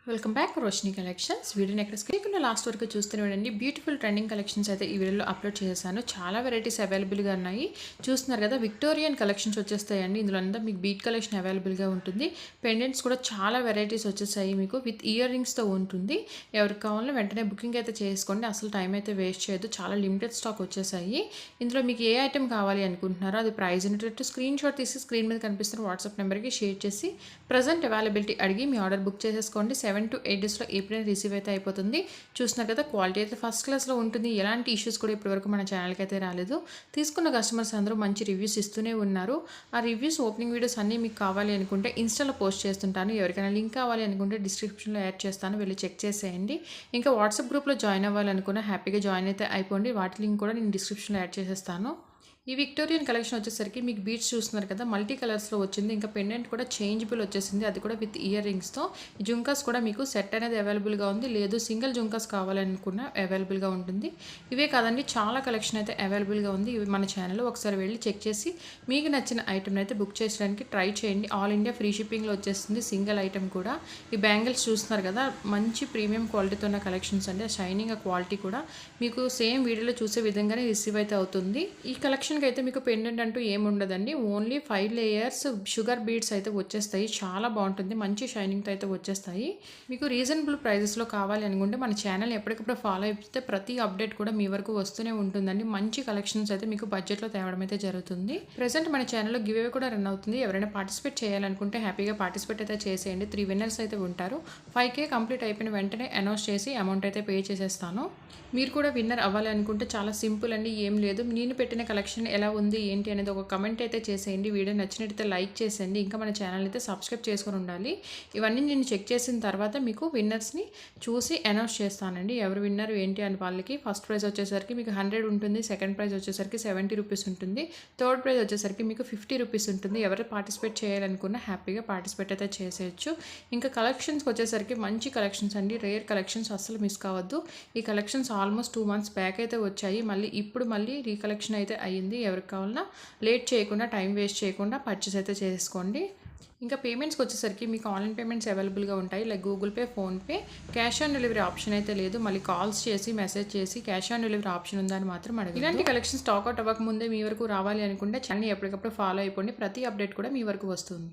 Welcome back Roshini collections. వీడియోని ఎక్కడ screen last వరకు చూస్తూనే ఉండండి. బ్యూటిఫుల్ ట్రెండింగ్ కలెక్షన్స్ అయితే ఈ వీడియోలో అప్లోడ్ చేశాను. చాలా వెరైటీస్ అవైలబుల్గా ఉన్నాయి. చూస్తున్నారు కదా, విక్టోరియన్ కలెక్షన్స్ వచ్చేస్తాయండి. ఇందులో అంతా మీకు బీట్ కలెక్షన్ అవైలబుల్గా ఉంటుంది. పెండెంట్స్ కూడా చాలా వెరైటీస్ వచ్చేసాయి. మీకు విత్ ఇయర్ రింగ్స్తో ఉంటుంది. ఎవరికి కావాలో వెంటనే బుకింగ్ అయితే చేసుకోండి. అసలు టైం అయితే వేస్ట్ చేయొద్దు. చాలా లిమిటెడ్ స్టాక్ వచ్చేసాయి. ఇందులో మీకు ఏ ఐటెం కావాలి అనుకుంటున్నారో అది ప్రైస్ ఉండేటట్టు స్క్రీన్ షాట్ తీసి స్క్రీన్ మీద కనిపిస్తున్న వాట్సాప్ నెంబర్కి షేర్ చేసి ప్రజెంట్ అవైలబిలిటీ అడిగి మీ ఆర్డర్ బుక్ చేసేసుకోండి. 7 to 8 డేస్లో ఎప్పుడైనా రిసీవ్ అయితే అయిపోతుంది. చూస్తున్నారు కదా, క్వాలిటీ అయితే ఫస్ట్ క్లాస్లో ఉంటుంది. ఎలాంటి ఇష్యూస్ కూడా ఇప్పటివరకు మన ఛానల్కి అయితే రాలేదు. తీసుకున్న కస్టమర్స్ అందరూ మంచి రివ్యూస్ ఇస్తూనే ఉన్నారు. ఆ రివ్యూస్ ఓపెనింగ్ వీడియోస్ అన్నీ మీకు కావాలి అనుకుంటే ఇన్స్టాలో పోస్ట్ చేస్తుంటాను. ఎవరికైనా లింక్ కావాలి అనుకుంటే డిస్క్రిప్షన్లో యాడ్ చేస్తాను, వెళ్ళి చెక్ చేసేయండి. ఇంకా వాట్సాప్ గ్రూప్లో జాయిన్ అవ్వాలనుకున్న హ్యాపీగా జాయిన్ అయితే అయిపోండి. వాటి లింక్ కూడా నేను డిస్క్రిప్షన్లో యాడ్ చేసేస్తాను. ఈ విక్టోరియన్ కలెక్షన్ వచ్చేసరికి మీకు బీడ్స్ చూస్తున్నారు కదా, మల్టీ కలర్స్లో వచ్చింది. ఇంకా పెండెంట్ కూడా చేంజబుల్ వచ్చేసింది, అది కూడా విత్ ఇయర్ రింగ్స్తో. జుంకాస్ కూడా మీకు సెట్ అనేది అవైలబుల్గా ఉంది. లేదు సింగిల్ జుంకాస్ కావాలనుకున్న అవైలబుల్గా ఉంటుంది. ఇవే కాదండి, చాలా కలెక్షన్ అయితే అవైలబుల్గా ఉంది. ఇవి మన ఛానల్లో ఒకసారి వెళ్ళి చెక్ చేసి మీకు నచ్చిన ఐటెం అయితే బుక్ చేయడానికి ట్రై చేయండి. ఆల్ ఇండియా ఫ్రీ షిప్పింగ్లో వచ్చేస్తుంది సింగిల్ ఐటెం కూడా. ఈ బ్యాంగిల్స్ చూస్తున్నారు కదా, మంచి ప్రీమియం క్వాలిటీతో ఉన్న కలెక్షన్స్ అండి. షైనింగ్ క్వాలిటీ కూడా మీకు సేమ్ వీడియోలో చూసే విధంగానే రిసీవ్ అయితే అవుతుంది. ఈ కలెక్షన్ అయితే మీకు పెండెంట్ అంటూ ఏముండదండి. ఓన్లీ 5 లేయర్స్ షుగర్ బీడ్స్ అయితే వచ్చేస్తాయి. చాలా బాగుంటుంది, మంచి షైనింగ్తో అయితే వచ్చేస్తాయి. మీకు రీజనబుల్ ప్రైజెస్లో కావాలి అనుకుంటే మన ఛానల్ ఎప్పటికప్పుడు ఫాలో అయిపోతే ప్రతి అప్డేట్ కూడా మీ వరకు వస్తూనే ఉంటుందండి. మంచి కలెక్షన్స్ అయితే మీకు బడ్జెట్లో తేవడం అయితే జరుగుతుంది. ప్రెసెంట్ మన ఛానల్లో గివ్ అవే కూడా రన్ అవుతుంది. ఎవరైనా పార్టిసిపేట్ చేయాలనుకుంటే హ్యాపీగా పార్టిసిపేట్ అయితే చేసేయండి. 3 విన్నర్స్ అయితే ఉంటారు. 5K కంప్లీట్ అయిపోయిన వెంటనే అనౌన్స్ చేసి అమౌంట్ అయితే పే చేసేస్తాను. మీరు కూడా విన్నర్ అవ్వాలి అనుకుంటే చాలా సింపుల్ అండి, ఏం లేదు. నేను పెట్టిన కలెక్షన్ ఎలా ఉంది ఏంటి అనేది ఒక కమెంట్ అయితే చేసేయండి. వీడియో నచ్చినట్టయితే లైక్ చేసేయండి. ఇంకా మన ఛానల్ అయితే సబ్స్క్రైబ్ చేసుకొని ఉండాలి. ఇవన్నీ నేను చెక్ చేసిన తర్వాత మీకు విన్నర్స్ని చూసి అనౌన్స్ చేస్తానండి. ఎవరు విన్నర్ ఏంటి అని వాళ్ళకి. ఫస్ట్ ప్రైజ్ వచ్చేసరికి మీకు 100 ఉంటుంది. సెకండ్ ప్రైజ్ వచ్చేసరికి 70 రూపీస్ ఉంటుంది. థర్డ్ ప్రైజ్ వచ్చేసరికి మీకు 50 రూపీస్ ఉంటుంది. ఎవరు పార్టిసిపేట్ చేయాలనుకున్నా హ్యాపీగా పార్టిసిపేట్ అయితే చేసేయచ్చు. ఇంకా కలెక్షన్స్కి వచ్చేసరికి మంచి కలెక్షన్స్ అండి. రేర్ కలెక్షన్స్ అస్సలు మిస్ కావద్దు. ఈ కలెక్షన్స్ ఆల్మోస్ట్ 2 months బ్యాక్ అయితే వచ్చాయి. ఇప్పుడు మళ్ళీ రీకలెక్షన్ అయితే అయ్యింది. ఎవరికి కావాలన్నా లేట్ చేయకుండా, టైం వేస్ట్ చేయకుండా పర్చేస్ అయితే చేసుకోండి. ఇంకా పేమెంట్స్కి వచ్చేసరికి మీకు ఆన్లైన్ పేమెంట్స్ అవైలబుల్గా ఉంటాయి. Like Google pay, PhonePe. Cash on delivery option అయితే లేదు. మళ్ళీ కాల్స్ చేసి మెసేజ్ చేసి క్యాష్ ఆన్ డెలివరీ ఆప్షన్ ఉందని మాత్రం అడగండి. ఇలాంటి కలెక్షన్ స్టాక్ అవుట్ అవ్వక ముందే మీ వరకు రావాలి అనుకుంటే ఛానల్ ఎప్పటికప్పుడు ఫాలో అయిపోండి. ప్రతి అప్డేట్ కూడా మీ వరకు వస్తుంది.